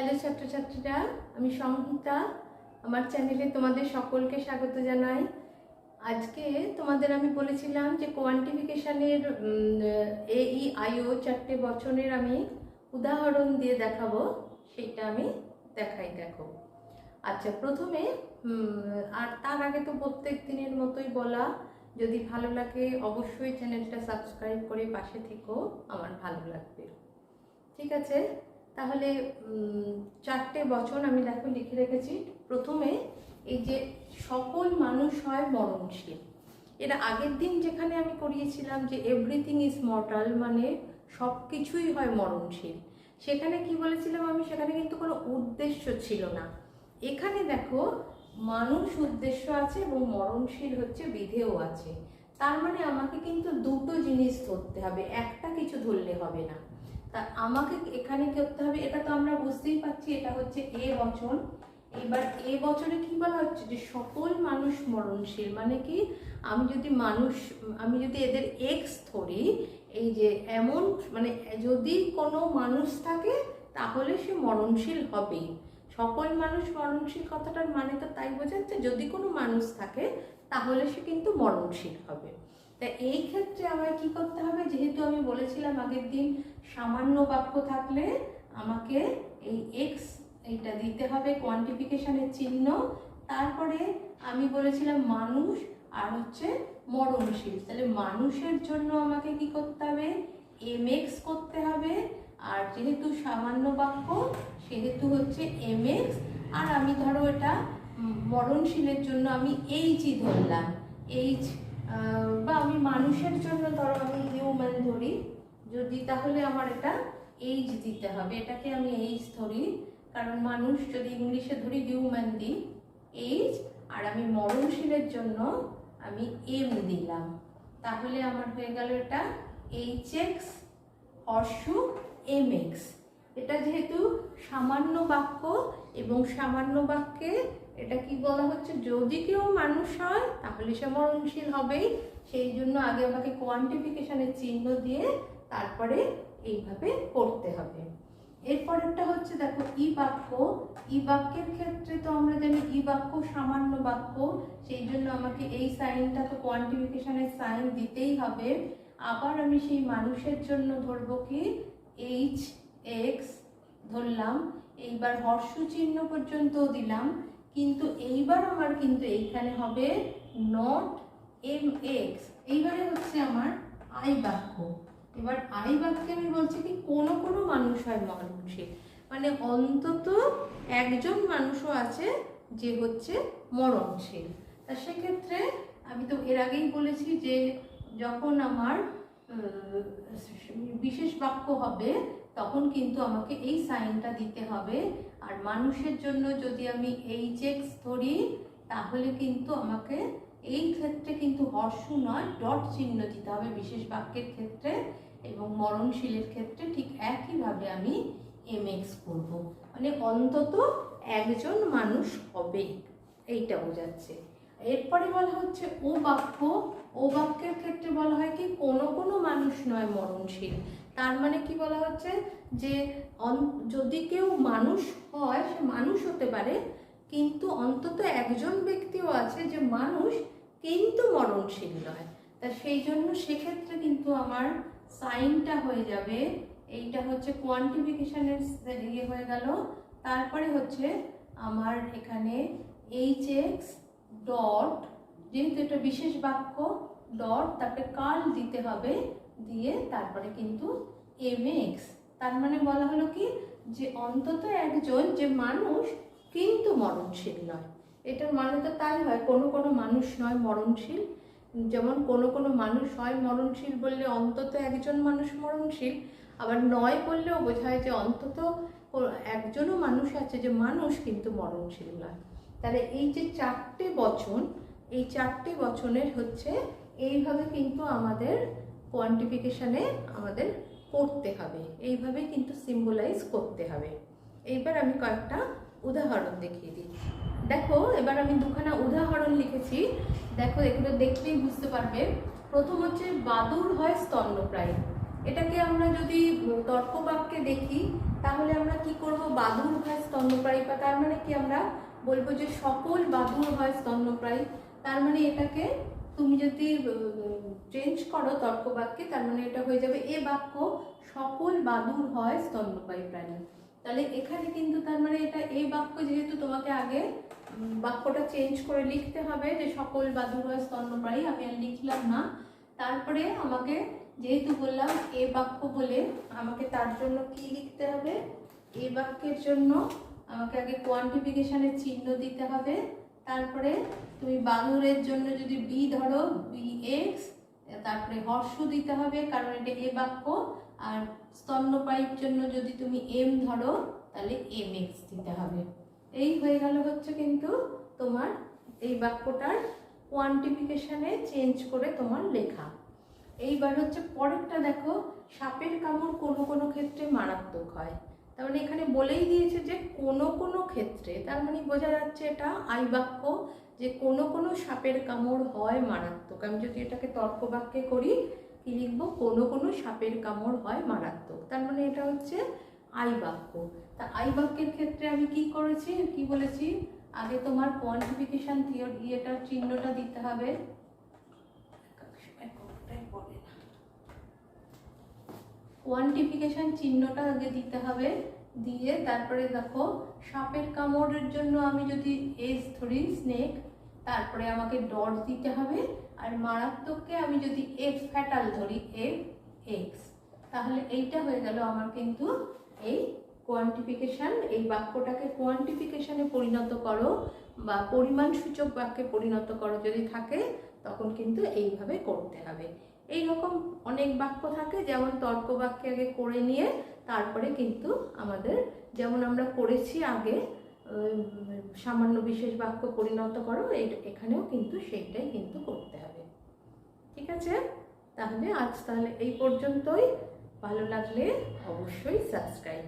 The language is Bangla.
হ্যালো ছাত্রছাত্রীরা, আমি সংহিতা। আমার চ্যানেলে তোমাদের সকলকে স্বাগত জানাই। আজকে তোমাদের আমি বলেছিলাম যে কোয়ান্টিফিকেশানের AEIO 4টে বচনের আমি উদাহরণ দিয়ে দেখাবো, সেটা আমি দেখাই। দেখো, আচ্ছা, প্রথমে আর তার আগে তো প্রত্যেক দিনের মতোই বলা, যদি ভালো লাগে অবশ্যই চ্যানেলটা সাবস্ক্রাইব করে পাশে থেকো, আমার ভালো লাগবে। ঠিক আছে, তাহলে 4টে বচন আমি দেখো লিখে রেখেছি। প্রথমে এই যে সকল মানুষ হয় মরণশীল, এর আগের দিন যেখানে আমি করিয়েছিলাম যে এভরিথিং ইজ মর্টাল, মানে সব কিছুই হয় মরণশীল, সেখানে কি বলেছিলাম আমি, সেখানে কিন্তু কোনো উদ্দেশ্য ছিল না। এখানে দেখো মানুষ উদ্দেশ্য আছে এবং মরণশীল হচ্ছে বিধেয় আছে। তার মানে আমাকে কিন্তু দুটো জিনিস ধরতে হবে, একটা কিছু ধরলে হবে না। তা আমাকে এখানে করতে হবে, এটা তো আমরা বুঝতেই পারছি, এটা হচ্ছে এ বচন। এবার এ বচনে কি বলা হচ্ছে যে সকল মানুষ মরণশীল, মানে কি আমি যদি এদের এক্স ধরি, এই যে এমন মানে যদি কোনো মানুষ থাকে তাহলে সে মরণশীল হবেই। সকল মানুষ মরণশীল কথাটার মানে তো তাই বোঝাচ্ছে, যদি কোনো মানুষ থাকে তাহলে সে কিন্তু মরণশীল হবে। তা এই ক্ষেত্রে আমায় কি করতে হবে, যেহেতু আমি বলেছিলাম আগের দিন সামান্য বাক্য থাকলে আমাকে এই এক্স এইটা দিতে হবে, কোয়ান্টিফিকেশনের চিহ্ন। তারপরে আমি বলেছিলাম মানুষ আর হচ্ছে মরণশীল, তাহলে মানুষের জন্য আমাকে কি করতে হবে, mx করতে হবে। আর যেহেতু সামান্য বাক্য সেহেতু হচ্ছে mx, আর আমি ধরো এটা মরণশীলের জন্য আমি এইচই ধরলাম, এইচ, বা আমি মানুষের জন্য ধরো আমি হিউম্যান ধরি যদি, তাহলে আমার এটা এইচ দিতে হবে, এটাকে আমি এইচ ধরি, কারণ মানুষ যদি ইংলিশে ধরি হিউম্যান দিই এইচ, আর আমি মরণশীলের জন্য আমি এম দিলাম, তাহলে আমার হয়ে গেল এটা HX হর্ষু MX। এটা যেহেতু সামান্য বাক্য এবং সামান্য বাক্যে এটা কি বলা হচ্ছে, যদি কেউ মানুষ হয় তাহলে সে মরণশীল হবেই, সেই জন্য আগে আমাকে কোয়ান্টিফিকেশনের চিহ্ন দিয়ে তারপরে এইভাবে করতে হবে। এরপরেরটা হচ্ছে দেখো ই বাক্য। ই বাক্যের ক্ষেত্রে তো আমরা জানি ই বাক্য সামান্য বাক্য, সেই জন্য আমাকে এই সাইনটা তো কোয়ান্টিফিকেশনের সাইন দিতেই হবে। আবার আমি সেই মানুষের জন্য ধরবো কি HX ধরলাম, এইবার হর্ষ চিহ্ন পর্যন্ত দিলাম, কিন্তু এইবার আমার কিন্তু এইখানে হবে নট MX। এইবারে হচ্ছে আমার আই বাক্য। এবার আই বাক্যে আমি বলছি কি কোনো কোনো মানুষ হয় মরণশীল, মানে অন্তত একজন মানুষও আছে যে হচ্ছে মরণশীল। তা সেক্ষেত্রে আমি তো এর আগেই বলেছি যে যখন আমার বিশেষ বাক্য হবে তখন কিন্তু আমাকে এই সাইনটা দিতে হবে। আর মানুষের জন্য যদি আমি HX ধরি তাহলে কিন্তু আমাকে এই ক্ষেত্রে কিন্তু হর্ষ নয় ডট চিহ্ন দিতে হবে বিশেষ বাক্যের ক্ষেত্রে, এবং মরণশীলের ক্ষেত্রে ঠিক একইভাবে আমি MX করব, মানে অন্তত একজন মানুষ হবে, এইটা বোঝাচ্ছে। এরপরে বলা হচ্ছে ও বাক্য। ও বাক্যের ক্ষেত্রে বলা হয় কি কোনো কোনো মানুষ নয় মরণশীল, তার মানে কি বলা হচ্ছে যে যদি কেউ মানুষ হয় সে মানুষ হতে পারে, কিন্তু অন্তত একজন ব্যক্তিও আছে যে মানুষ কিন্তু মরণশীল নয়। তা সেই জন্য সেক্ষেত্রে কিন্তু আমার সাইনটা হয়ে যাবে, এইটা হচ্ছে কোয়ান্টিফিকেশনের ইয়ে হয়ে গেল। তারপরে হচ্ছে আমার এখানে HX ডট, যেহেতু এটা বিশেষ বাক্য, ডট তারপরে কার্ল দিতে হবে, দিয়ে তারপরে কিন্তু MX। তার মানে বলা হলো কি যে অন্তত একজন যে মানুষ কিন্তু মরণশীল নয়। এটার মানে তো তাই হয়, কোনো কোনো মানুষ নয় মরণশীল, যেমন কোনো কোনো মানুষ হয় মরণশীল বললে অন্তত একজন মানুষ মরণশীল, আবার নয় বললেও বোঝায় যে অন্তত একজনও মানুষ আছে যে মানুষ কিন্তু মরণশীল নয়। তাহলে এই যে 4টে বচন, এই 4টে বচনের হচ্ছে এইভাবে কিন্তু আমাদের কোয়ান্টিফিকেশানে আমাদের করতে হবে, এইভাবে কিন্তু সিম্বলাইজ করতে হবে। এইবার আমি কয়েকটা উদাহরণ দেখিয়ে দিই। দেখো এবার আমি দুখানা উদাহরণ লিখেছি, দেখো এগুলো দেখলেই বুঝতে পারবে। প্রথম হচ্ছে বাদুড় হয় স্তন্যপ্রায়ী। এটাকে আমরা যদি তর্ক বাক্যে দেখি তাহলে আমরা কি করব, বাদুড় হয় স্তন্যপ্রায়ী, বা তার মানে কি আমরা বলবো যে সকল বাদুড় হয় স্তন্যপ্রায়ী। তার মানে এটাকে তুমি যদি চেঞ্জ করো তর্ক বাক্যে, তার মানে এটা হয়ে যাবে এ বাক্য সকল বাদুড় হয় স্তন্যপায়ী প্রাণী। তাহলে এখানে কিন্তু তার মানে এটা এই বাক্য, যেহেতু তোমাকে আগে বাক্যটা চেঞ্জ করে লিখতে হবে যে সকল বাদুড় হয় স্তন্যপায়ী, আমি আর লিখলাম না। তারপরে আমাকে যেহেতু বললাম এ বাক্য বলে, আমাকে তার জন্য কি লিখতে হবে, এ বাক্যের জন্য আমাকে আগে কোয়ান্টিফিকেশনের চিহ্ন দিতে হবে। তারপরে তুমি বাদুড়ের জন্য যদি বি ধরো, বি এক্স, তারপরে হর্ষ দিতে হবে কারণ এটা এ বাক্য। আর স্তন্যপায়ীর জন্য যদি তুমি এম ধরো তাহলে এম এক্স দিতে হবে। এই হয়ে গেল হচ্ছে কিন্তু তোমার এই বাক্যটার কোয়ান্টিফিকেশনে চেঞ্জ করে তোমার লেখা। এইবার হচ্ছে পরেরটা দেখো, সাপের কামড় কোনো কোনো ক্ষেত্রে মারাত্মক হয়। তার মানে এখানে বলেই দিয়েছে যে কোনো কোনো ক্ষেত্রে, তার মানে বোঝা যাচ্ছে এটা আই বাক্য, যে কোনো কোনো সাপের কামড় হয় মারাত্মক। আমি যদি এটাকে তর্ক বাক্যে করি কি লিখবো, কোনো কোনো সাপের কামড় হয় মারাত্মক, তার মানে এটা হচ্ছে আই বাক্য। তা আই বাক্যের ক্ষেত্রে আমি কি করেছি, কি বলেছি, আগে তোমার কোয়ান্টিফিকেশন থিওরি এটার চিহ্নটা দিতে হবে। কোয়ান্টিফিকেশন চিহ্নটা আগে দিতে হবে, দিয়ে তারপরে দেখো সাপের কামড়ের জন্য আমি যদি এস ধরি স্নেক, তারপরে আমাকে ডট দিতে হবে। আর মারাত্মককে আমি যদি এফ ফ্যাটাল ধরি, এফ এক্স, তাহলে এইটা হয়ে গেল আমার কিন্তু এই কোয়ান্টিফিকেশন। এই বাক্যটাকে কোয়ান্টিফিকেশনে পরিণত করো বা পরিমাণ সূচক বাক্যে পরিণত করো যদি থাকে, তখন কিন্তু এইভাবে করতে হবে। এই রকম অনেক বাক্য থাকে, যেমন তর্ক বাক্যে আগে করে নিয়ে তারপরে কিন্তু আমাদের, যেমন আমরা করেছি আগে সামান্য বিশেষ বাক্য পরিণত করো, এখানেও কিন্তু সেইটাই কিন্তু করতে হবে। ঠিক আছে, তাহলে আজ তাহলে এই পর্যন্তই। ভালো লাগলে অবশ্যই সাবস্ক্রাইব।